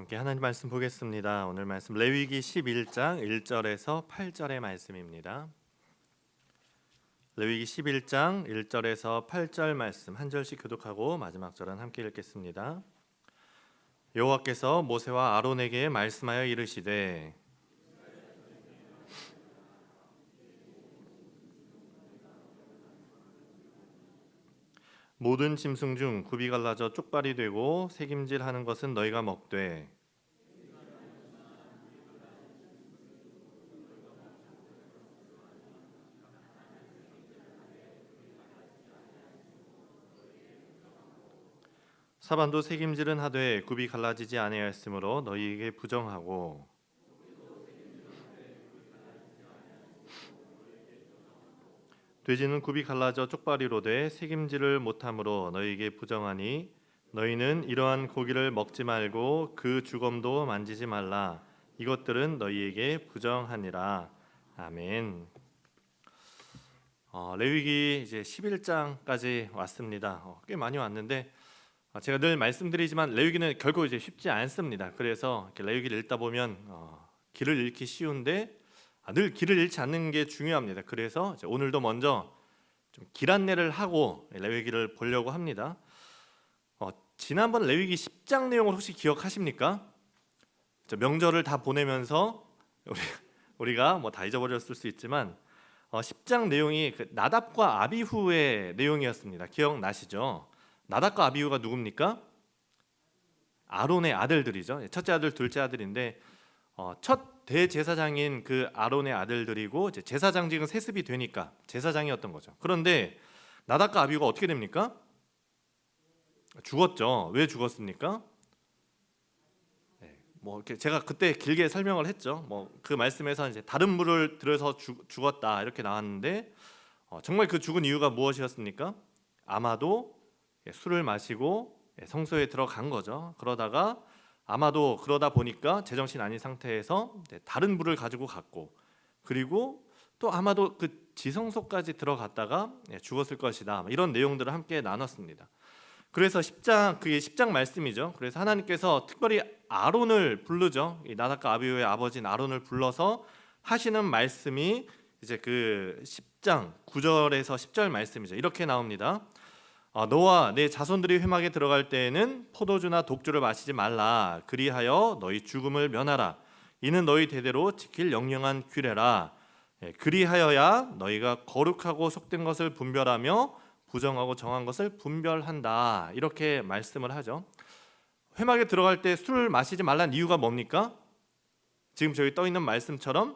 함께 하나님 말씀 보겠습니다. 오늘 말씀 레위기 11장 1절에서 8절의 말씀입니다. 레위기 11장 1절에서 8절 말씀 한 절씩 교독하고 마지막 절은 함께 읽겠습니다. 여호와께서 모세와 아론에게 말씀하여 이르시되 모든 짐승 중 굽이 갈라져 쪽발이 되고 새김질하는 것은 너희가 먹되 사반도 새김질은 하되 굽이 갈라지지 아니하였으므로 너희에게 부정하고 돼지는 굽이 갈라져 쪽발이로 돼 새김질을 못함으로 너희에게 부정하니 너희는 이러한 고기를 먹지 말고 그 주검도 만지지 말라. 이것들은 너희에게 부정하니라. 아멘. 레위기 이제 11장까지 왔습니다. 꽤 많이 왔는데 제가 늘 말씀드리지만 레위기는 결코 이제 쉽지 않습니다. 그래서 레위기를 읽다 보면 길을 잃기 쉬운데 늘 길을 잃지 않는 게 중요합니다. 그래서 오늘도 먼저 좀 길 안내를 하고 레위기를 보려고 합니다. 지난번 레위기 10장 내용을 혹시 기억하십니까? 명절을 다 보내면서 우리가 뭐 다 잊어버렸을 수 있지만 10장 내용이 나답과 아비후의 내용이었습니다. 기억나시죠? 나답과 아비후가 누굽니까? 아론의 아들들이죠. 첫째 아들, 둘째 아들인데 첫 대제사장인 그 아론의 아들들이고 이제 제사장직은 세습이 되니까 제사장이었던 거죠. 그런데 나답과 아비후가 어떻게 됩니까? 죽었죠. 왜 죽었습니까? 뭐 제가 그때 길게 설명을 했죠. 뭐 그 말씀에서 이제 다른 물을 들여서 죽었다 이렇게 나왔는데 정말 그 죽은 이유가 무엇이었습니까? 아마도 술을 마시고 성소에 들어간 거죠. 그러다가 아마도 그러다 보니까 제정신 아닌 상태에서 다른 불을 가지고 갔고 그리고 또 아마도 그 지성소까지 들어갔다가 죽었을 것이다. 이런 내용들을 함께 나눴습니다. 그래서 10장 그게 10장 말씀이죠. 그래서 하나님께서 특별히 아론을 부르죠. 나답과 아비후의 아버지인 아론을 불러서 하시는 말씀이 이제 그 10장 9절에서 10절 말씀이죠. 이렇게 나옵니다. 너와 내 자손들이 회막에 들어갈 때에는 포도주나 독주를 마시지 말라. 그리하여 너희 죽음을 면하라. 이는 너희 대대로 지킬 영영한 규례라. 그리하여야 너희가 거룩하고 속된 것을 분별하며 부정하고 정한 것을 분별한다. 이렇게 말씀을 하죠. 회막에 들어갈 때 술을 마시지 말라는 이유가 뭡니까? 지금 저기 떠 있는 말씀처럼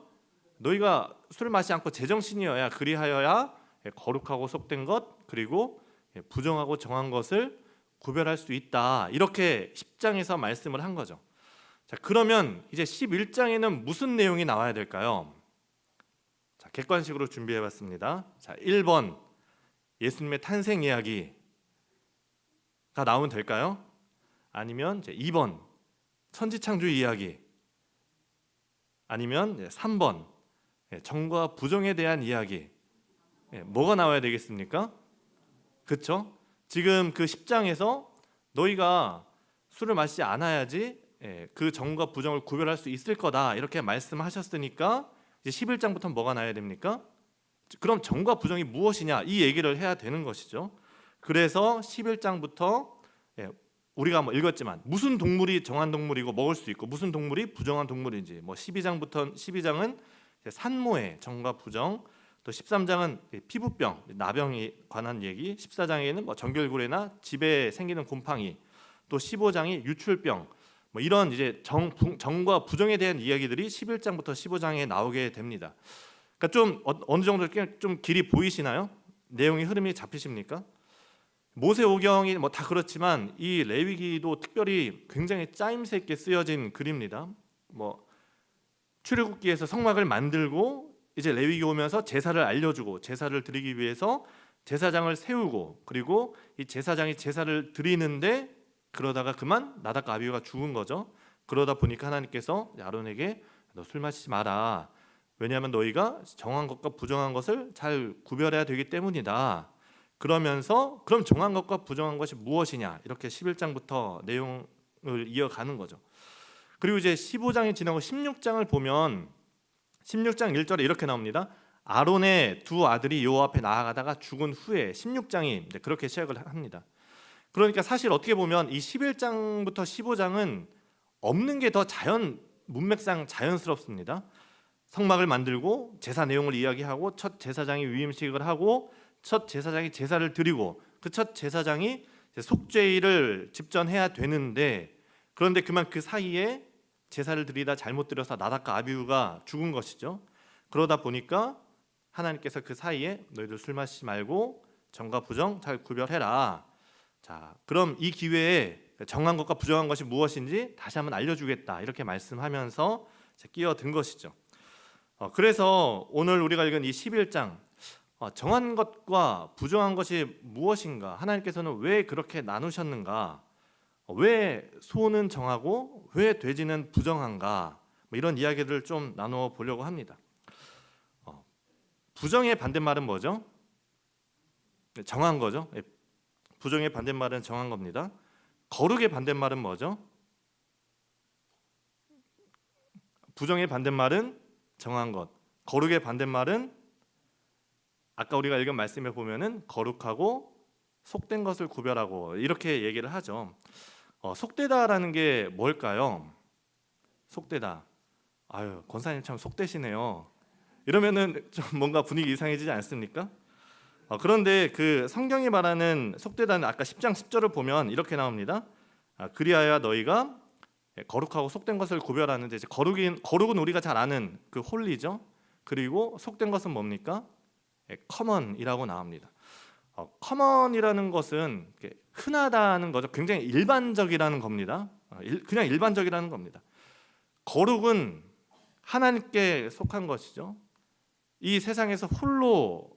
너희가 술을 마시지 않고 제정신이어야 그리하여야 거룩하고 속된 것 그리고 부정하고 정한 것을 구별할 수 있다. 이렇게 10장에서 말씀을 한 거죠. 자, 그러면 이제 11장에는 무슨 내용이 나와야 될까요? 자, 객관식으로 준비해 봤습니다. 자, 1번 예수님의 탄생 이야기가 나오면 될까요? 아니면 이제 2번 천지창조 이야기 아니면 3번 정과 부정에 대한 이야기 뭐가 나와야 되겠습니까? 그렇죠? 지금 그 10장에서 너희가 술을 마시지 않아야지 그 정과 부정을 구별할 수 있을 거다 이렇게 말씀하셨으니까 이제 11장부터 뭐가 나와야 됩니까? 그럼 정과 부정이 무엇이냐 이 얘기를 해야 되는 것이죠. 그래서 11장부터 우리가 뭐 읽었지만 무슨 동물이 정한 동물이고 먹을 수 있고 무슨 동물이 부정한 동물인지 뭐 12장은 산모의 정과 부정 또 13장은 피부병, 나병에 관한 얘기, 14장에는 뭐 정결구레나 집에 생기는 곰팡이, 또 15장이 유출병, 뭐 이런 이제 정과 부정에 대한 이야기들이 11장부터 15장에 나오게 됩니다. 그러니까 좀 어느 정도 좀 길이 보이시나요? 내용의 흐름이 잡히십니까? 모세오경이 뭐 다 그렇지만 이 레위기도 특별히 굉장히 짜임새 있게 쓰여진 글입니다. 뭐 출애굽기에서 성막을 만들고 이제 레위기 오면서 제사를 알려주고 제사를 드리기 위해서 제사장을 세우고 그리고 이 제사장이 제사를 드리는데 그러다가 그만 나답과 아비후가 죽은 거죠. 그러다 보니까 하나님께서 아론에게 너 술 마시지 마라. 왜냐하면 너희가 정한 것과 부정한 것을 잘 구별해야 되기 때문이다. 그러면서 그럼 정한 것과 부정한 것이 무엇이냐 이렇게 11장부터 내용을 이어가는 거죠. 그리고 이제 15장이 지나고 16장을 보면 16장 1절에 이렇게 나옵니다. 아론의 두 아들이 여호와 앞에 나아가다가 죽은 후에 16장이 그렇게 시작을 합니다. 그러니까 사실 어떻게 보면 이 11장부터 15장은 없는 게 더 문맥상 자연스럽습니다. 성막을 만들고 제사 내용을 이야기하고 첫 제사장이 위임식을 하고 첫 제사장이 제사를 드리고 그 첫 제사장이 속죄일을 집전해야 되는데, 그런데 그만 그 사이에 제사를 드리다 잘못 드려서 나답과 아비후가 죽은 것이죠. 그러다 보니까 하나님께서 그 사이에 너희들 술 마시지 말고 정과 부정 잘 구별해라. 자, 그럼 이 기회에 정한 것과 부정한 것이 무엇인지 다시 한번 알려주겠다, 이렇게 말씀하면서 끼어든 것이죠. 그래서 오늘 우리가 읽은 이 11장, 정한 것과 부정한 것이 무엇인가, 하나님께서는 왜 그렇게 나누셨는가, 왜 소는 정하고 왜 돼지는 부정한가, 이런 이야기들을 좀 나누어 보려고 합니다. 부정의 반대말은 뭐죠? 정한 거죠. 부정의 반대말은 정한 겁니다. 거룩의 반대말은 뭐죠? 부정의 반대말은 정한 것, 거룩의 반대말은 아까 우리가 읽은 말씀에 보면은 거룩하고 속된 것을 구별하고, 이렇게 얘기를 하죠. 속되다라는 게 뭘까요? 속되다. 아유, 권사님 참 속되시네요. 이러면은 좀 뭔가 분위기 이상해지지 않습니까? 그런데 그 성경이 말하는 속되다는 아까 10장 10절을 보면 이렇게 나옵니다. 그리하여 너희가 거룩하고 속된 것을 구별하는데, 이제 거룩은 우리가 잘 아는 그 홀리죠. 그리고 속된 것은 뭡니까? 커먼이라고 나옵니다. 커먼이라는 것은 흔하다는 거죠. 굉장히 일반적이라는 겁니다. 그냥 일반적이라는 겁니다. 거룩은 하나님께 속한 것이죠. 이 세상에서 홀로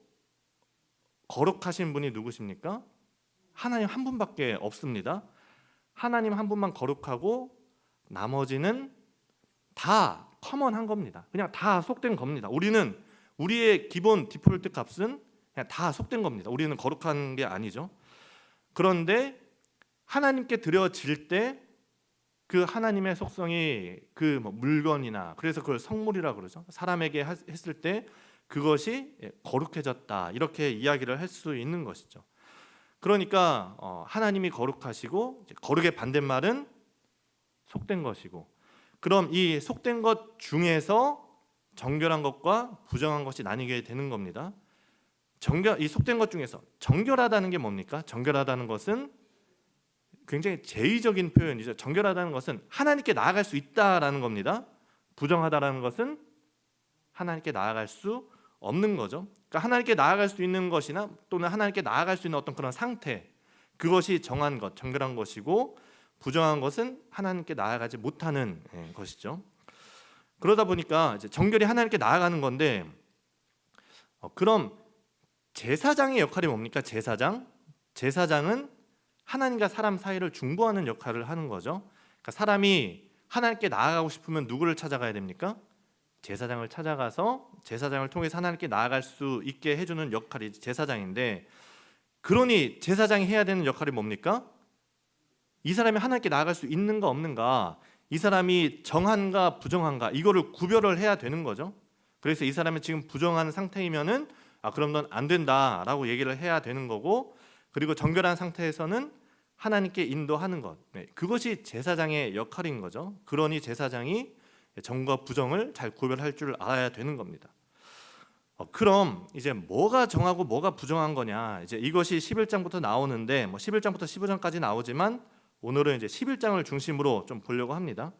거룩하신 분이 누구십니까? 하나님 한 분밖에 없습니다. 하나님 한 분만 거룩하고 나머지는 다 커먼한 겁니다. 그냥 다 속된 겁니다. 우리의 기본 디폴트 값은 그냥 다 속된 겁니다. 우리는 거룩한 게 아니죠. 그런데 하나님께 드려질 때 그 하나님의 속성이 그 물건이나, 그래서 그걸 성물이라고 그러죠. 사람에게 했을 때 그것이 거룩해졌다, 이렇게 이야기를 할 수 있는 것이죠. 그러니까 하나님이 거룩하시고, 거룩의 반대말은 속된 것이고, 그럼 이 속된 것 중에서 정결한 것과 부정한 것이 나뉘게 되는 겁니다. 이 속된 것 중에서 정결하다는 게 뭡니까? 정결하다는 것은 굉장히 제의적인 표현이죠. 정결하다는 것은 하나님께 나아갈 수 있다라는 겁니다. 부정하다라는 것은 하나님께 나아갈 수 없는 거죠. 그러니까 하나님께 나아갈 수 있는 것이나 또는 하나님께 나아갈 수 있는 어떤 그런 상태, 그것이 정한 것, 정결한 것이고, 부정한 것은 하나님께 나아가지 못하는 것이죠. 그러다 보니까 이제 정결이 하나님께 나아가는 건데, 그럼 제사장의 역할이 뭡니까? 제사장은 하나님과 사람 사이를 중보하는 역할을 하는 거죠. 그러니까 사람이 하나님께 나아가고 싶으면 누구를 찾아가야 됩니까? 제사장을 찾아가서 제사장을 통해서 하나님께 나아갈 수 있게 해주는 역할이 제사장인데, 그러니 제사장이 해야 되는 역할이 뭡니까? 이 사람이 하나님께 나아갈 수 있는가 없는가, 이 사람이 정한가 부정한가, 이거를 구별을 해야 되는 거죠. 그래서 이 사람이 지금 부정한 상태이면은 그럼 넌 안 된다라고 얘기를 해야 되는 거고, 그리고 정결한 상태에서는 하나님께 인도하는 것, 그것이 제사장의 역할인 거죠. 그러니 제사장이 정과 부정을 잘 구별할 줄 알아야 되는 겁니다. 그럼 이제 뭐가 정하고 뭐가 부정한 거냐, 이제 이것이 11장부터 나오는데 11장부터 15장까지 나오지만 오늘은 이제 11장을 중심으로 좀 보려고 합니다.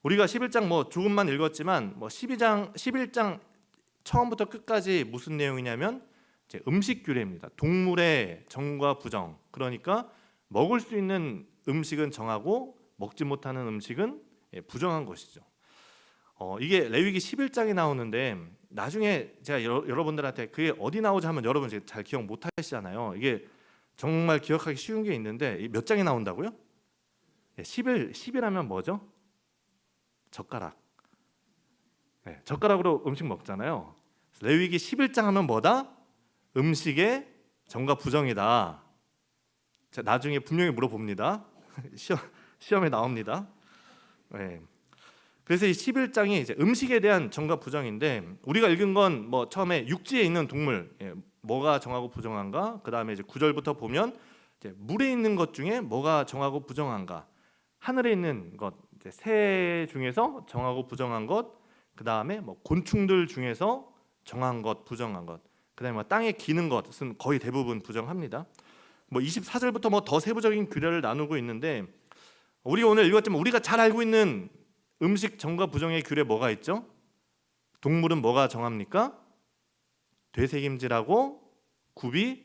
우리가 11장 조금만 읽었지만 11장 처음부터 끝까지 무슨 내용이냐면 이제 음식 규례입니다. 동물의 정과 부정, 그러니까 먹을 수 있는 음식은 정하고 먹지 못하는 음식은 부정한 것이죠. 이게 레위기 11장에 나오는데, 나중에 제가 여러분들한테 그게 어디 나오지 하면 여러분 잘 기억 못 하시잖아요. 이게 정말 기억하기 쉬운 게 있는데, 몇 장에 나온다고요? 10이라면 뭐죠? 젓가락. 젓가락으로 음식 먹잖아요. 레위기 11장 하면 뭐다? 음식의 정과 부정이다. 나중에 분명히 물어봅니다. 시험에 나옵니다. 그래서 이 11장이 이제 음식에 대한 정과 부정인데, 우리가 읽은 건 뭐 처음에 육지에 있는 동물, 뭐가 정하고 부정한가? 그다음에 이제 9절부터 보면 이제 물에 있는 것 중에 뭐가 정하고 부정한가? 하늘에 있는 것, 이제 새 중에서 정하고 부정한 것, 그다음에 뭐 곤충들 중에서 정한 것, 부정한 것, 그다음에 뭐 땅에 기는 것은 거의 대부분 부정합니다. 뭐 24절부터 뭐 더 세부적인 규례를 나누고 있는데, 우리가 오늘 읽었지만 우리가 잘 알고 있는 음식 정과 부정의 규례 뭐가 있죠? 동물은 뭐가 정합니까? 되새김질하고 굽이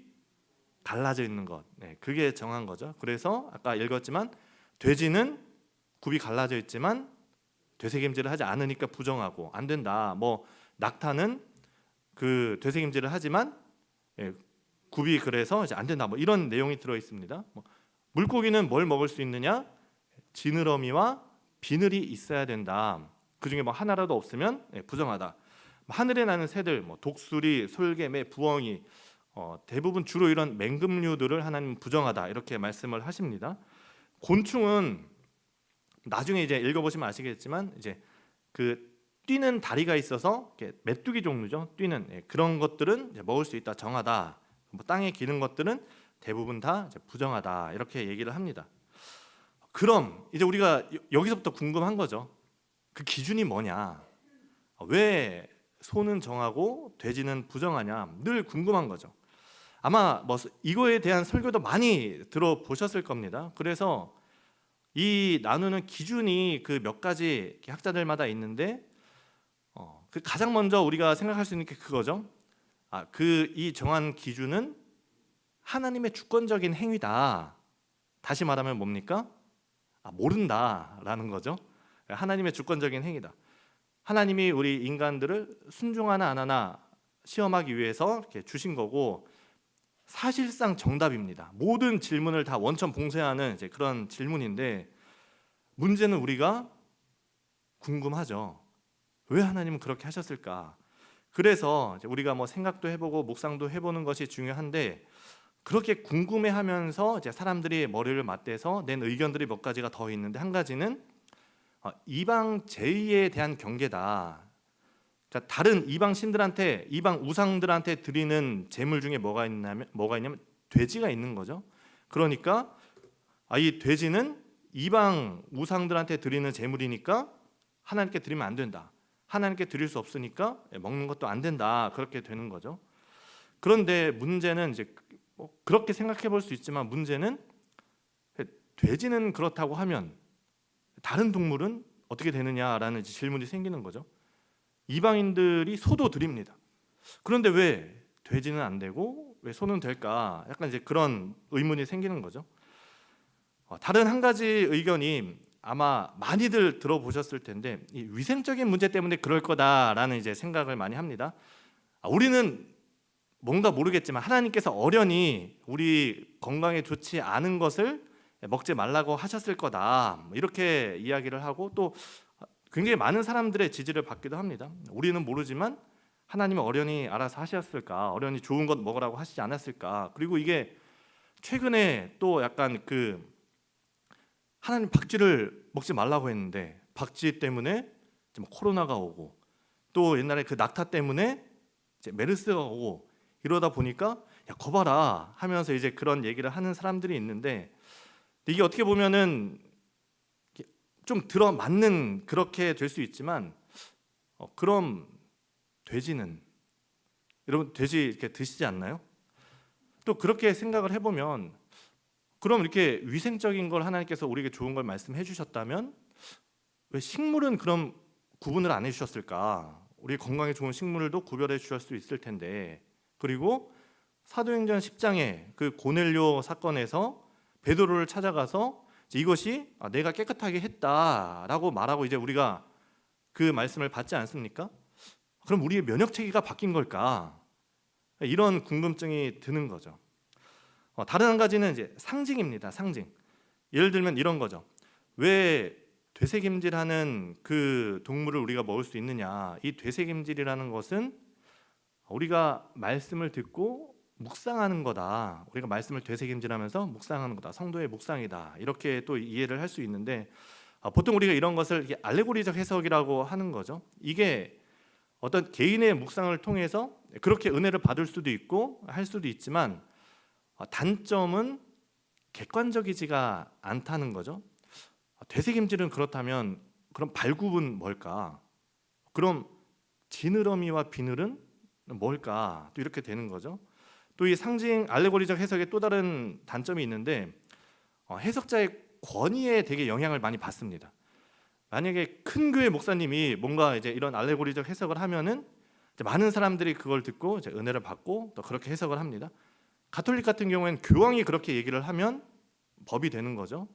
갈라져 있는 것, 그게 정한 거죠. 그래서 아까 읽었지만 돼지는 굽이 갈라져 있지만 되새김질을 하지 않으니까 부정하고 안 된다. 뭐 낙타는 그 되새김질을 하지만 굽이 그래서 이제 안 된다. 뭐 이런 내용이 들어 있습니다. 뭐 물고기는 뭘 먹을 수 있느냐? 지느러미와 비늘이 있어야 된다. 그 중에 뭐 하나라도 없으면 부정하다. 하늘에 나는 새들, 뭐 독수리, 솔개매, 부엉이, 대부분 주로 이런 맹금류들을 하나님 부정하다 이렇게 말씀을 하십니다. 곤충은 나중에 이제 읽어보시면 아시겠지만 이제 그 뛰는 다리가 있어서 메뚜기 종류죠. 뛰는 그런 것들은 이제 먹을 수 있다, 정하다. 뭐 땅에 기는 것들은 대부분 다 이제 부정하다 이렇게 얘기를 합니다. 그럼 이제 우리가 여기서부터 궁금한 거죠. 그 기준이 뭐냐? 왜 소는 정하고 돼지는 부정하냐? 늘 궁금한 거죠. 아마 뭐 이거에 대한 설교도 많이 들어보셨을 겁니다. 그래서 이 나누는 기준이 그 몇 가지 학자들마다 있는데, 그 가장 먼저 우리가 생각할 수 있는 게 그거죠. 그 이 정한 기준은 하나님의 주권적인 행위다. 다시 말하면 뭡니까? 모른다라는 거죠. 하나님의 주권적인 행위다. 하나님이 우리 인간들을 순종하나 안 하나 시험하기 위해서 이렇게 주신 거고, 사실상 정답입니다. 모든 질문을 다 원천 봉쇄하는 이제 그런 질문인데, 문제는 우리가 궁금하죠. 왜 하나님은 그렇게 하셨을까? 그래서 이제 우리가 뭐 생각도 해보고 묵상도 해보는 것이 중요한데, 그렇게 궁금해하면서 이제 사람들이 머리를 맞대서 낸 의견들이 몇 가지가 더 있는데, 한 가지는 이방 제의에 대한 경계다. 그러니까 다른 이방 신들한테, 이방 우상들한테 드리는 제물 중에 뭐가 있냐면 돼지가 있는 거죠. 그러니까 이 돼지는 이방 우상들한테 드리는 제물이니까 하나님께 드리면 안 된다. 하나님께 드릴 수 없으니까 먹는 것도 안 된다. 그렇게 되는 거죠. 그런데 문제는 이제 그렇게 생각해 볼 수 있지만, 문제는 돼지는 그렇다고 하면 다른 동물은 어떻게 되느냐라는 질문이 생기는 거죠. 이방인들이 소도 드립니다. 그런데 왜 돼지는 안 되고 왜 소는 될까? 약간 이제 그런 의문이 생기는 거죠. 다른 한 가지 의견이 아마 많이들 들어보셨을 텐데, 이 위생적인 문제 때문에 그럴 거다라는 이제 생각을 많이 합니다. 우리는 뭔가 모르겠지만 하나님께서 어련히 우리 건강에 좋지 않은 것을 먹지 말라고 하셨을 거다, 이렇게 이야기를 하고, 또 굉장히 많은 사람들의 지지를 받기도 합니다. 우리는 모르지만 하나님은 어련히 알아서 하셨을까, 어련히 좋은 것 먹으라고 하시지 않았을까. 그리고 이게 최근에 또 약간 하나님 박쥐를 먹지 말라고 했는데 박쥐 때문에 코로나가 오고, 또 옛날에 그 낙타 때문에 이제 메르스가 오고, 이러다 보니까 야, 거 봐라 하면서 이제 그런 얘기를 하는 사람들이 있는데, 이게 어떻게 보면은 좀 들어맞는, 그렇게 될 수 있지만, 그럼 돼지는, 여러분 돼지 이렇게 드시지 않나요? 또 그렇게 생각을 해보면, 그럼 이렇게 위생적인 걸 하나님께서 우리에게 좋은 걸 말씀해 주셨다면 왜 식물은 그럼 구분을 안 해주셨을까? 우리 건강에 좋은 식물도 구별해 주실 수 있을 텐데. 그리고 사도행전 10장에 그 고넬료 사건에서 베드로를 찾아가서 이것이 내가 깨끗하게 했다라고 말하고 이제 우리가 그 말씀을 받지 않습니까? 그럼 우리의 면역 체계가 바뀐 걸까? 이런 궁금증이 드는 거죠. 다른 한 가지는 이제 상징입니다. 상징. 예를 들면 이런 거죠. 왜 되새김질하는 그 동물을 우리가 먹을 수 있느냐? 이 되새김질이라는 것은 우리가 말씀을 듣고 묵상하는 거다. 우리가 말씀을 되새김질하면서 묵상하는 거다. 성도의 묵상이다. 이렇게 또 이해를 할 수 있는데, 보통 우리가 이런 것을 이게 알레고리적 해석이라고 하는 거죠. 이게 어떤 개인의 묵상을 통해서 그렇게 은혜를 받을 수도 있고 할 수도 있지만 단점은 객관적이지가 않다는 거죠. 되새김질은 그렇다면 그럼 발굽은 뭘까? 그럼 지느러미와 비늘은 뭘까? 또 이렇게 되는 거죠. 또 이 상징 알레고리적 해석의 또 다른 단점이 있는데 해석자의 권위에 되게 영향을 많이 받습니다. 만약에 큰 교회 목사님이 뭔가 이제 이런 알레고리적 해석을 하면은 이제 많은 사람들이 그걸 듣고 이제 은혜를 받고 또 그렇게 해석을 합니다. 가톨릭 같은 경우에는 교황이 그렇게 얘기를 하면 법이 되는 거죠.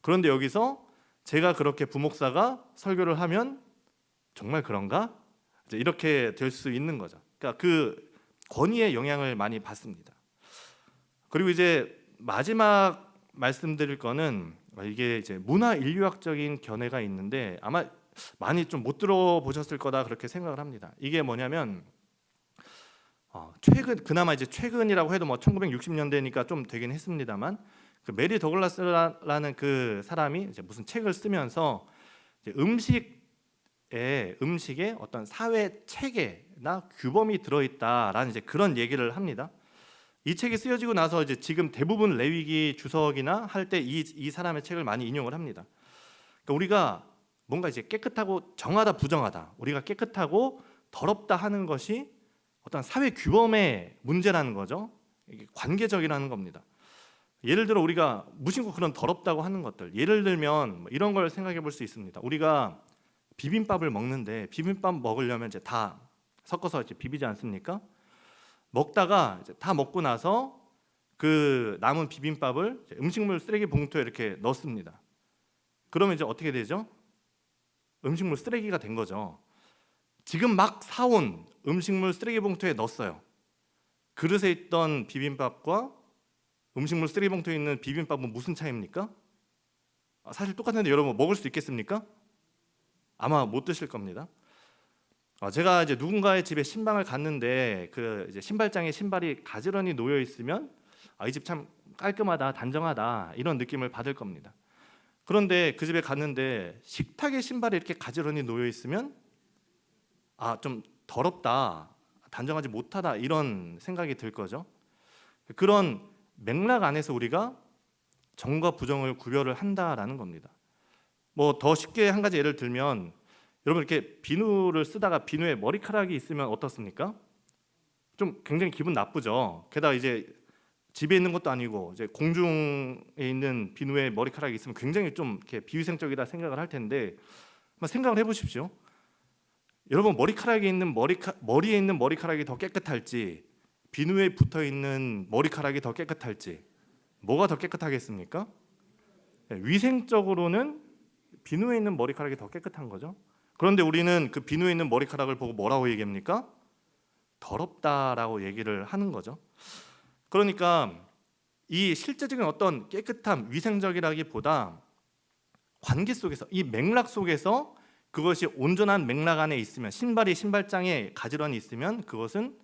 그런데 여기서 제가 그렇게 부목사가 설교를 하면 정말 그런가? 이제 이렇게 될 수 있는 거죠. 그러니까 그 권위의 영향을 많이 받습니다. 그리고 이제 마지막 말씀드릴 거는 이게 이제 문화 인류학적인 견해가 있는데 아마 많이 좀 못 들어보셨을 거다 그렇게 생각을 합니다. 이게 뭐냐면 최근 그나마 이제 최근이라고 해도 뭐 1960년대니까 좀 되긴 했습니다만 그 메리 더글라스라는 그 사람이 이제 무슨 책을 쓰면서 이제 음식에 어떤 사회 체계나 규범이 들어있다라는 이제 그런 얘기를 합니다. 이 책이 쓰여지고 나서 이제 지금 대부분 레위기 주석이나 할 때 이 사람의 책을 많이 인용을 합니다. 그러니까 우리가 뭔가 이제 깨끗하고 정하다 부정하다, 우리가 깨끗하고 더럽다 하는 것이 어떤 사회 규범의 문제라는 거죠. 이게 관계적이라는 겁니다. 예를 들어 우리가 무심코 그런 더럽다고 하는 것들, 예를 들면 뭐 이런 걸 생각해 볼 수 있습니다. 우리가 비빔밥을 먹는데 비빔밥 먹으려면 이제 다 섞어서 이제 비비지 않습니까? 먹다가 이제 다 먹고 나서 그 남은 비빔밥을 이제 음식물 쓰레기 봉투에 이렇게 넣습니다. 그러면 이제 어떻게 되죠? 음식물 쓰레기가 된 거죠. 지금 막 사온 음식물 쓰레기 봉투에 넣었어요. 그릇에 있던 비빔밥과 음식물 쓰레기 봉투에 있는 비빔밥은 무슨 차이입니까? 사실 똑같은데 여러분 먹을 수 있겠습니까? 아마 못 드실 겁니다. 제가 이제 누군가의 집에 신방을 갔는데 그 이제 신발장에 신발이 가지런히 놓여 있으면 이 집 참 깔끔하다, 단정하다 이런 느낌을 받을 겁니다. 그런데 그 집에 갔는데 식탁에 신발이 이렇게 가지런히 놓여 있으면 좀 더럽다, 단정하지 못하다 이런 생각이 들 거죠. 그런 맥락 안에서 우리가 정과 부정을 구별을 한다라는 겁니다. 뭐 더 쉽게 한 가지 예를 들면 여러분 이렇게 비누를 쓰다가 비누에 머리카락이 있으면 어떻습니까? 좀 굉장히 기분 나쁘죠. 게다가 이제 집에 있는 것도 아니고 이제 공중에 있는 비누에 머리카락이 있으면 굉장히 좀 이렇게 비위생적이다 생각을 할 텐데 한번 생각을 해보십시오. 여러분 머리카락에 있는 머리에 있는 머리카락이 더 깨끗할지 비누에 붙어 있는 머리카락이 더 깨끗할지 뭐가 더 깨끗하겠습니까? 위생적으로는 비누에 있는 머리카락이 더 깨끗한 거죠. 그런데 우리는 그 비누에 있는 머리카락을 보고 뭐라고 얘기합니까? 더럽다라고 얘기를 하는 거죠. 그러니까 이 실제적인 어떤 깨끗함, 위생적이라기보다 관계 속에서 이 맥락 속에서 그것이 온전한 맥락 안에 있으면 신발이 신발장에 가지런히 있으면 그것은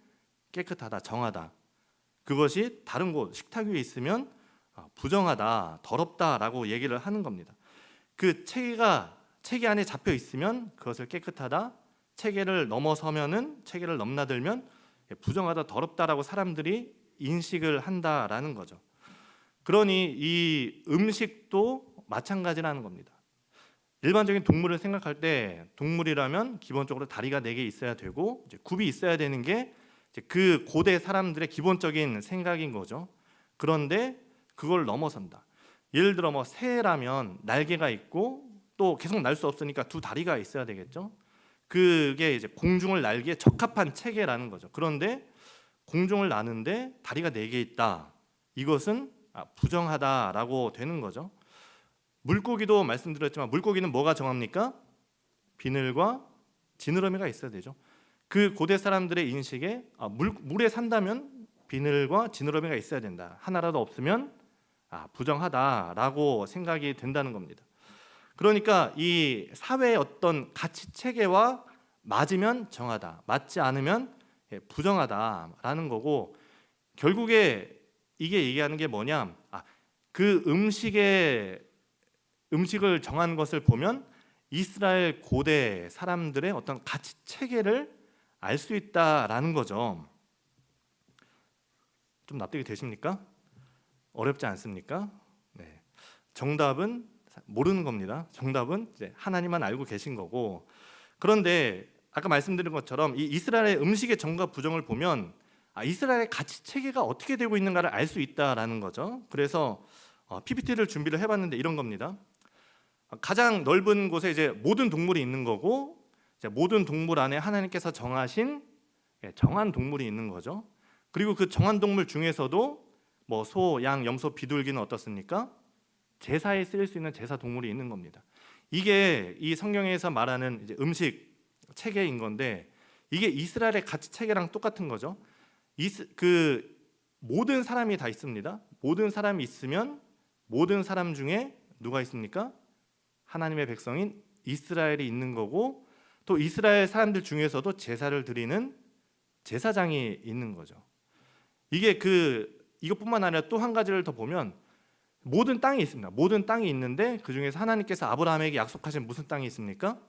깨끗하다, 정하다. 그것이 다른 곳, 식탁 위에 있으면 부정하다, 더럽다라고 얘기를 하는 겁니다. 그 체계 안에 잡혀 있으면 그것을 깨끗하다, 체계를 넘어서면은 체계를 넘나들면 부정하다, 더럽다라고 사람들이 인식을 한다라는 거죠. 그러니 이 음식도 마찬가지라는 겁니다. 일반적인 동물을 생각할 때 동물이라면 기본적으로 다리가 4개 있어야 되고 이제 굽이 있어야 되는 게 그 고대 사람들의 기본적인 생각인 거죠. 그런데 그걸 넘어선다. 예를 들어 뭐 새라면 날개가 있고 또 계속 날 수 없으니까 2다리가 있어야 되겠죠. 그게 이제 공중을 날기에 적합한 체계라는 거죠. 그런데 공중을 나는데 다리가 4개 있다. 이것은 부정하다라고 되는 거죠. 물고기도 말씀드렸지만 물고기는 뭐가 정합니까? 비늘과 지느러미가 있어야 되죠. 그 고대 사람들의 인식에 물에 산다면 비늘과 지느러미가 있어야 된다. 하나라도 없으면 부정하다라고 생각이 된다는 겁니다. 그러니까 이 사회의 어떤 가치 체계와 맞으면 정하다, 맞지 않으면 부정하다라는 거고 결국에 이게 얘기하는 게 뭐냐? 그 음식의 음식을 정한 것을 보면 이스라엘 고대 사람들의 어떤 가치 체계를 알 수 있다라는 거죠. 좀 납득이 되십니까? 어렵지 않습니까? 네. 정답은 모르는 겁니다. 정답은 이제 하나님만 알고 계신 거고. 그런데 아까 말씀드린 것처럼 이 이스라엘의 음식의 정과 부정을 보면 이스라엘의 가치 체계가 어떻게 되고 있는가를 알 수 있다라는 거죠. 그래서 PPT를 준비를 해봤는데 이런 겁니다. 가장 넓은 곳에 이제 모든 동물이 있는 거고, 이제 모든 동물 안에 하나님께서 정하신 정한 동물이 있는 거죠. 그리고 그 정한 동물 중에서도 뭐 소, 양, 염소, 비둘기는 어떻습니까? 제사에 쓰일 수 있는 제사 동물이 있는 겁니다. 이게 이 성경에서 말하는 이제 음식 체계인 건데, 이게 이스라엘의 가치 체계랑 똑같은 거죠. 그 모든 사람이 다 있습니다. 모든 사람이 있으면 모든 사람 중에 누가 있습니까? 하나님의 백성인 이스라엘이 있는 거고, 또 이스라엘 사람들 중에서도 제사를 드리는 제사장이 있는 거죠. 이게 이것뿐만 아니라 또 한 가지를 더 보면 모든 땅이 있습니다. 모든 땅이 있는데 그 중에서 하나님께서 아브라함에게 약속하신 무슨 땅이 있습니까?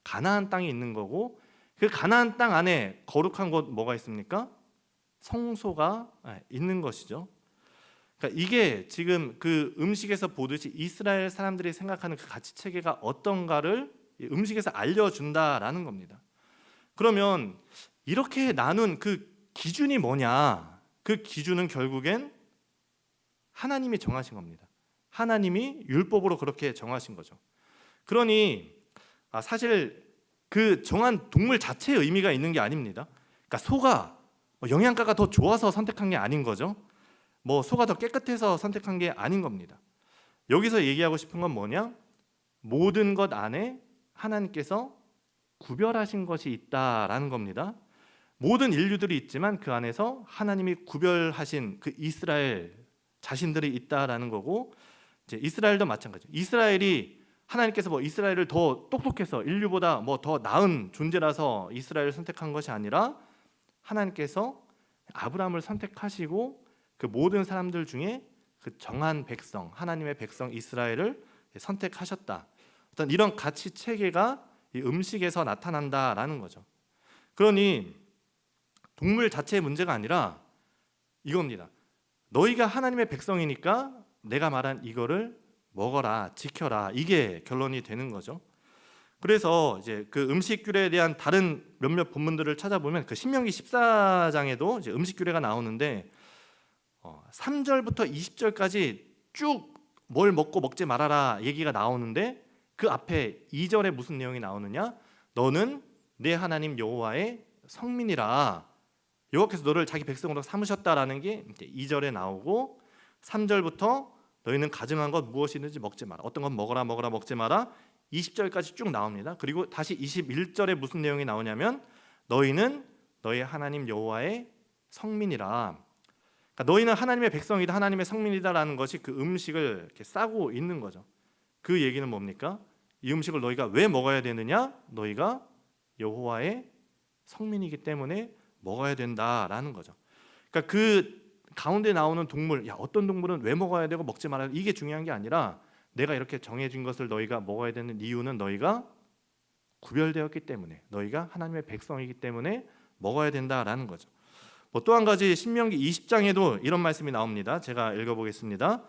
가나안 땅이 있는 거고, 그 가나안 땅 안에 거룩한 곳 뭐가 있습니까? 성소가 있는 것이죠. 그러니까 이게 지금 그 음식에서 보듯이 이스라엘 사람들이 생각하는 그 가치 체계가 어떤가를 음식에서 알려준다라는 겁니다. 그러면 이렇게 나눈 그 기준이 뭐냐? 그 기준은 결국엔 하나님이 정하신 겁니다. 하나님이 율법으로 그렇게 정하신 거죠. 그러니 사실 그 정한 동물 자체의 의미가 있는 게 아닙니다. 그러니까 소가 영양가가 더 좋아서 선택한 게 아닌 거죠. 뭐 소가 더 깨끗해서 선택한 게 아닌 겁니다. 여기서 얘기하고 싶은 건 뭐냐? 모든 것 안에 하나님께서 구별하신 것이 있다라는 겁니다. 모든 인류들이 있지만 그 안에서 하나님이 구별하신 그 이스라엘 자신들이 있다라는 거고, 이제 이스라엘도 마찬가지죠. 이스라엘이 하나님께서 뭐 이스라엘을 더 똑똑해서 인류보다 뭐 더 나은 존재라서 이스라엘을 선택한 것이 아니라 하나님께서 아브라함을 선택하시고 그 모든 사람들 중에 그 정한 백성, 하나님의 백성 이스라엘을 선택하셨다. 어떤 이런 가치 체계가 이 음식에서 나타난다라는 거죠. 그러니 동물 자체의 문제가 아니라 이겁니다. 너희가 하나님의 백성이니까 내가 말한 이거를 먹어라, 지켜라. 이게 결론이 되는 거죠. 그래서 이제 그 음식 규례에 대한 다른 몇몇 본문들을 찾아보면 그 신명기 14장에도 이제 음식 규례가 나오는데 3절부터 20절까지 쭉 뭘 먹고 먹지 말아라 얘기가 나오는데, 그 앞에 2절에 무슨 내용이 나오느냐? 너는 내 하나님 여호와의 성민이라. 여호와께서 너를 자기 백성으로 삼으셨다라는 게 2절에 나오고, 3절부터 너희는 가증한 것 무엇이든지 먹지 마라. 어떤 건 먹어라 먹지 마라. 20절까지 쭉 나옵니다. 그리고 다시 21절에 무슨 내용이 나오냐면 너희는 너희 하나님 여호와의 성민이라. 그러니까 너희는 하나님의 백성이다, 하나님의 성민이다라는 것이 그 음식을 이렇게 싸고 있는 거죠. 그 얘기는 뭡니까? 이 음식을 너희가 왜 먹어야 되느냐? 너희가 여호와의 성민이기 때문에 먹어야 된다라는 거죠. 그러니까 그 가운데 나오는 동물, 어떤 동물은 왜 먹어야 되고 먹지 말아야 돼, 이게 중요한 게 아니라 내가 이렇게 정해진 것을 너희가 먹어야 되는 이유는 너희가 구별되었기 때문에, 너희가 하나님의 백성이기 때문에 먹어야 된다라는 거죠. 또 한 가지 신명기 20장에도 이런 말씀이 나옵니다. 제가 읽어보겠습니다.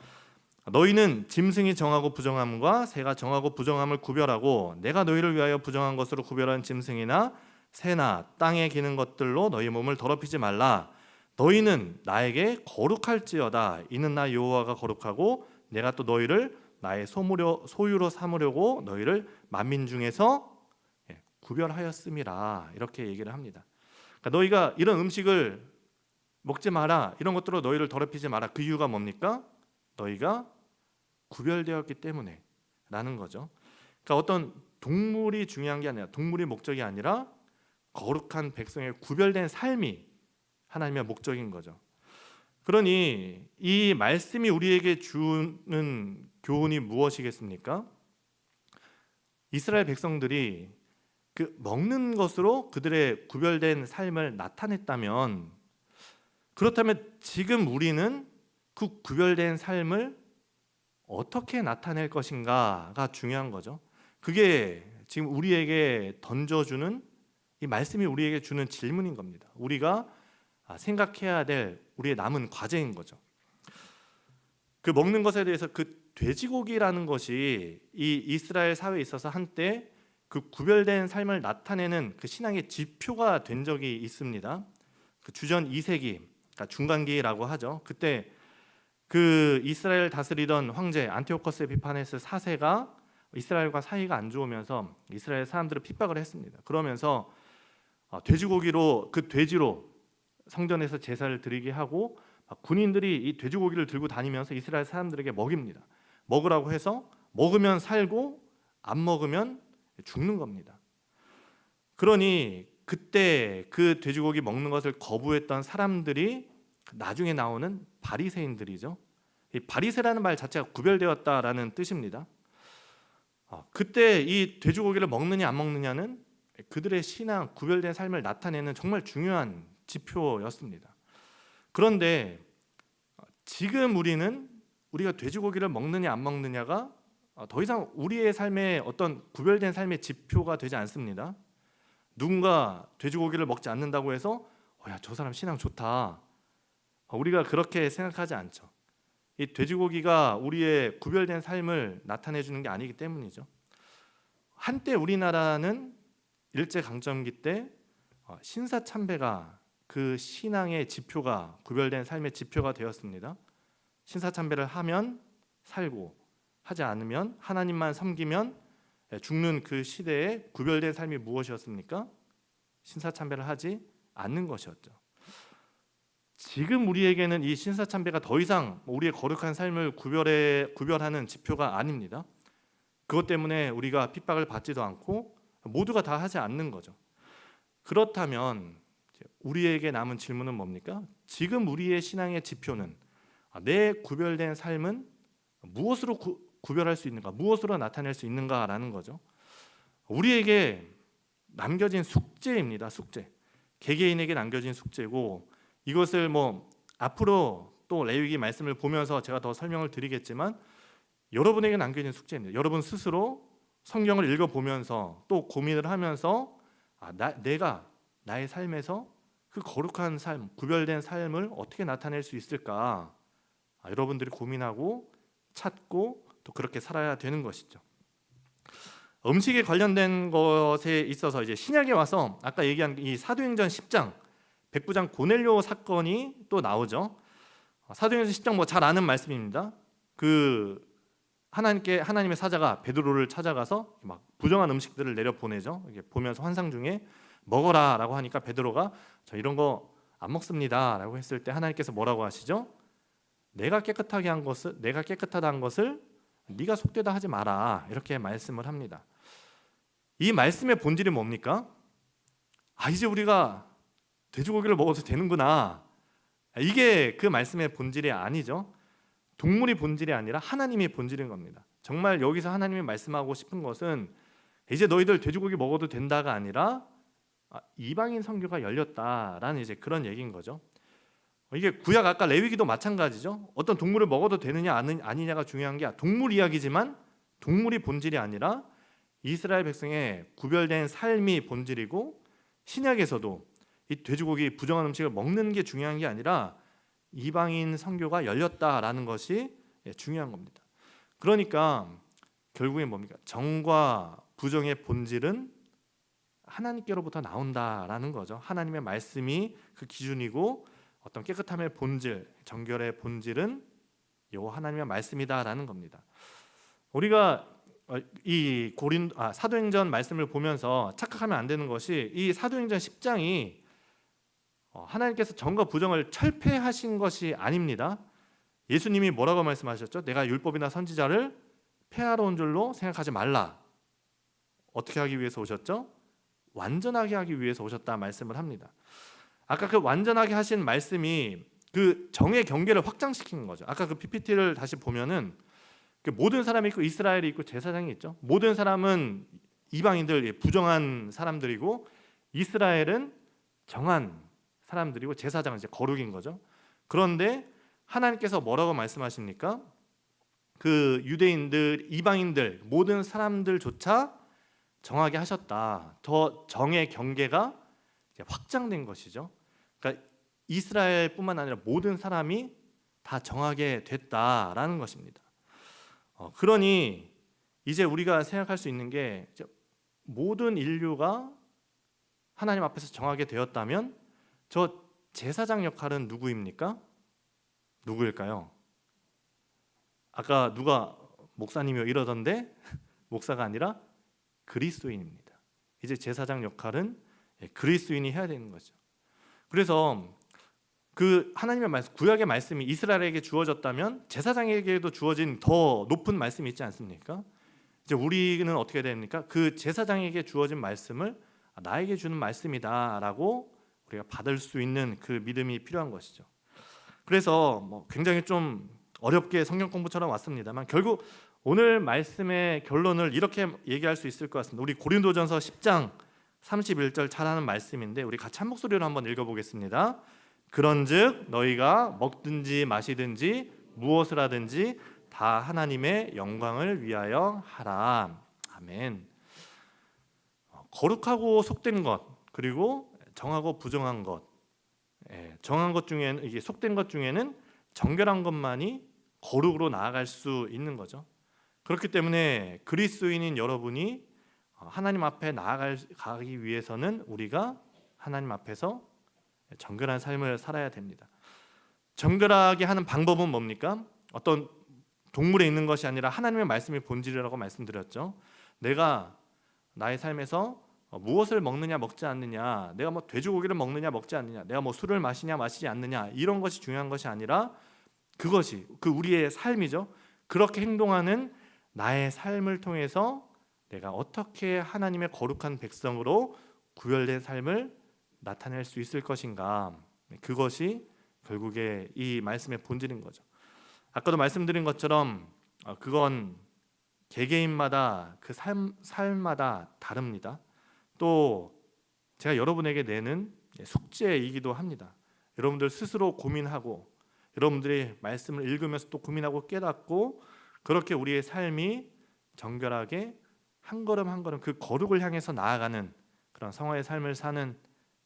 너희는 짐승이 정하고 부정함과 새가 정하고 부정함을 구별하고 내가 너희를 위하여 부정한 것으로 구별한 짐승이나 새나 땅에 기는 것들로 너희 몸을 더럽히지 말라. 너희는 나에게 거룩할지어다. 이는 나 여호와가 거룩하고 내가 또 너희를 나의 소유로 삼으려고 너희를 만민 중에서 구별하였음이라. 이렇게 얘기를 합니다. 그러니까 너희가 이런 음식을 먹지 마라, 이런 것들로 너희를 더럽히지 마라. 그 이유가 뭡니까? 너희가 구별되었기 때문에 라는 거죠. 그러니까 어떤 동물이 중요한 게 아니라, 동물이 목적이 아니라 거룩한 백성의 구별된 삶이 하나님의 목적인 거죠. 그러니 이 말씀이 우리에게 주는 교훈이 무엇이겠습니까? 이스라엘 백성들이 그 먹는 것으로 그들의 구별된 삶을 나타냈다면, 그렇다면 지금 우리는 그 구별된 삶을 어떻게 나타낼 것인가가 중요한 거죠. 그게 지금 우리에게 던져주는 이 말씀이 우리에게 주는 질문인 겁니다. 우리가 생각해야 될 우리의 남은 과제인 거죠. 그 먹는 것에 대해서 그 돼지고기라는 것이 이 이스라엘 사회에 있어서 한때 그 구별된 삶을 나타내는 그 신앙의 지표가 된 적이 있습니다. 그 주전 2세기, 그러니까 중간기라고 하죠. 그때 그 이스라엘 다스리던 황제 안티오코스 에피파네스 4세가 이스라엘과 사이가 안 좋으면서 이스라엘 사람들을 핍박을 했습니다. 그러면서 돼지고기로 그 돼지로 성전에서 제사를 드리게 하고 군인들이 이 돼지고기를 들고 다니면서 이스라엘 사람들에게 먹입니다. 먹으라고 해서 먹으면 살고 안 먹으면 죽는 겁니다. 그러니 그때 그 돼지고기 먹는 것을 거부했던 사람들이 나중에 나오는 바리새인들이죠. 이 바리새라는 말 자체가 구별되었다라는 뜻입니다. 그때 이 돼지고기를 먹느냐 안 먹느냐는 그들의 신앙, 구별된 삶을 나타내는 정말 중요한 지표였습니다. 그런데 지금 우리가 돼지고기를 먹느냐 안 먹느냐가 더 이상 우리의 삶의 어떤 구별된 삶의 지표가 되지 않습니다. 누군가 돼지고기를 먹지 않는다고 해서 야, 저 사람 신앙 좋다. 우리가 그렇게 생각하지 않죠. 이 돼지고기가 우리의 구별된 삶을 나타내 주는 게 아니기 때문이죠. 한때 우리나라는 일제강점기 때 신사참배가 그 신앙의 지표가 구별된 삶의 지표가 되었습니다. 신사참배를 하면 살고 하지 않으면 하나님만 섬기면 죽는 그 시대에 구별된 삶이 무엇이었습니까? 신사참배를 하지 않는 것이었죠. 지금 우리에게는 이 신사참배가 더 이상 우리의 거룩한 삶을 구별하는 지표가 아닙니다. 그것 때문에 우리가 핍박을 받지도 않고 모두가 다 하지 않는 거죠. 그렇다면 우리에게 남은 질문은 뭡니까? 지금 우리의 신앙의 지표는 내 구별된 삶은 무엇으로 구별할 수 있는가? 무엇으로 나타낼 수 있는가라는 거죠. 우리에게 남겨진 숙제입니다. 숙제. 개개인에게 남겨진 숙제고 이것을 앞으로 또 레위기 말씀을 보면서 제가 더 설명을 드리겠지만 여러분에게 남겨진 숙제입니다. 여러분 스스로 성경을 읽어보면서 또 고민을 하면서 내가 나의 삶에서 그 거룩한 삶, 구별된 삶을 어떻게 나타낼 수 있을까? 여러분들이 고민하고 찾고 또 그렇게 살아야 되는 것이죠. 음식에 관련된 것에 있어서 이제 신약에 와서 아까 얘기한 이 사도행전 10장 백부장 고넬료 사건이 또 나오죠. 사도행전 10장 잘 아는 말씀입니다. 그 하나님의 사자가 베드로를 찾아가서 막 부정한 음식들을 내려 보내죠. 이게 보면서 환상 중에 먹어라라고 하니까 베드로가 저 이런 거 안 먹습니다라고 했을 때 하나님께서 뭐라고 하시죠? 내가 깨끗하다 한 것을 네가 속되다 하지 마라 이렇게 말씀을 합니다. 이 말씀의 본질이 뭡니까? 이제 우리가 돼지고기를 먹어도 되는구나. 이게 그 말씀의 본질이 아니죠. 동물이 본질이 아니라 하나님이 본질인 겁니다. 정말 여기서 하나님이 말씀하고 싶은 것은 이제 너희들 돼지고기 먹어도 된다가 아니라 이방인 선교가 열렸다라는 이제 그런 얘기인 거죠. 이게 구약 아까 레위기도 마찬가지죠. 어떤 동물을 먹어도 되느냐 아니냐가 중요한 게 동물 이야기지만 동물이 본질이 아니라 이스라엘 백성의 구별된 삶이 본질이고 신약에서도 이 돼지고기 부정한 음식을 먹는 게 중요한 게 아니라 이방인 선교가 열렸다라는 것이 중요한 겁니다. 그러니까 결국엔 뭡니까? 정과 부정의 본질은 하나님께로부터 나온다라는 거죠. 하나님의 말씀이 그 기준이고 어떤 깨끗함의 본질, 정결의 본질은 요 하나님의 말씀이다라는 겁니다. 우리가 이 사도행전 말씀을 보면서 착각하면 안 되는 것이 이 사도행전 10장이 하나님께서 정과 부정을 철폐하신 것이 아닙니다. 예수님이 뭐라고 말씀하셨죠? 내가 율법이나 선지자를 폐하러 온 줄로 생각하지 말라. 어떻게 하기 위해서 오셨죠? 완전하게 하기 위해서 오셨다 말씀을 합니다. 아까 그 완전하게 하신 말씀이 그 정의 경계를 확장시키는 거죠. 아까 그 PPT를 다시 보면은 그 모든 사람이 있고 이스라엘이 있고 제사장이 있죠. 모든 사람은 이방인들 부정한 사람들이고 이스라엘은 정한 사람들이고 제사장은 이제 거룩인 거죠. 그런데 하나님께서 뭐라고 말씀하십니까? 그 유대인들, 이방인들 모든 사람들조차 정하게 하셨다. 더 정의 경계가 이제 확장된 것이죠. 그러니까 이스라엘뿐만 아니라 모든 사람이 다 정하게 됐다라는 것입니다. 그러니 이제 우리가 생각할 수 있는 게 모든 인류가 하나님 앞에서 정하게 되었다면 저 제사장 역할은 누구입니까? 누구일까요? 아까 누가 목사님이요 이러던데 목사가 아니라 그리스도인입니다. 이제 제사장 역할은 그리스도인이 해야 되는 거죠. 그래서 그 하나님의 말씀, 구약의 말씀이 이스라엘에게 주어졌다면 제사장에게도 주어진 더 높은 말씀이 있지 않습니까? 이제 우리는 어떻게 됩니까? 그 제사장에게 주어진 말씀을 나에게 주는 말씀이다라고 우리가 받을 수 있는 그 믿음이 필요한 것이죠. 그래서 굉장히 좀 어렵게 성경 공부처럼 왔습니다만 결국 오늘 말씀의 결론을 이렇게 얘기할 수 있을 것 같습니다. 우리 고린도전서 10장 31절 잘 아는 말씀인데 우리 같이 한 목소리로 한번 읽어보겠습니다. 그런즉 너희가 먹든지 마시든지 무엇을 하든지 다 하나님의 영광을 위하여 하라. 아멘. 거룩하고 속된 것 그리고 정하고 부정한 것, 정한 것 중에는 이게 속된 것 중에는 정결한 것만이 거룩으로 나아갈 수 있는 거죠. 그렇기 때문에 그리스도인인 여러분이 하나님 앞에 나아가기 위해서는 우리가 하나님 앞에서 정결한 삶을 살아야 됩니다. 정결하게 하는 방법은 뭡니까? 어떤 동물에 있는 것이 아니라 하나님의 말씀이 본질이라고 말씀드렸죠. 내가 나의 삶에서 무엇을 먹느냐 먹지 않느냐, 내가 돼지고기를 먹느냐 먹지 않느냐, 내가 술을 마시냐 마시지 않느냐 이런 것이 중요한 것이 아니라 그것이 우리의 삶이죠. 그렇게 행동하는 나의 삶을 통해서 내가 어떻게 하나님의 거룩한 백성으로 구별된 삶을 나타낼 수 있을 것인가, 그것이 결국에 이 말씀의 본질인 거죠. 아까도 말씀드린 것처럼 그건 개개인마다 그 삶마다 다릅니다. 또 제가 여러분에게 내는 숙제이기도 합니다. 여러분들 스스로 고민하고 여러분들이 말씀을 읽으면서 또 고민하고 깨닫고 그렇게 우리의 삶이 정결하게 한 걸음 한 걸음 그 거룩을 향해서 나아가는 그런 성화의 삶을 사는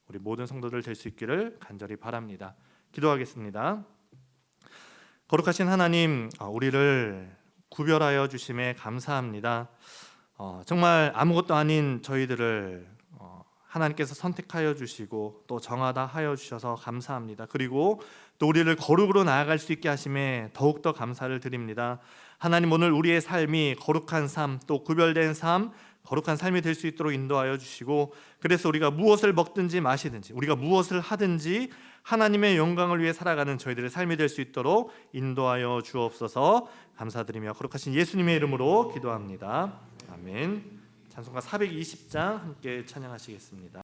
우리 모든 성도들 될 수 있기를 간절히 바랍니다. 기도하겠습니다. 거룩하신 하나님, 우리를 구별하여 주심에 감사합니다. 정말 아무것도 아닌 저희들을 하나님께서 선택하여 주시고 또 정하다 하여 주셔서 감사합니다. 그리고 또 우리를 거룩으로 나아갈 수 있게 하심에 더욱더 감사를 드립니다. 하나님, 오늘 우리의 삶이 거룩한 삶, 또 구별된 삶, 거룩한 삶이 될 수 있도록 인도하여 주시고, 그래서 우리가 무엇을 먹든지 마시든지 우리가 무엇을 하든지 하나님의 영광을 위해 살아가는 저희들의 삶이 될 수 있도록 인도하여 주옵소서. 감사드리며 거룩하신 예수님의 이름으로 기도합니다. 아멘. 찬송가 420장 함께 찬양하시겠습니다.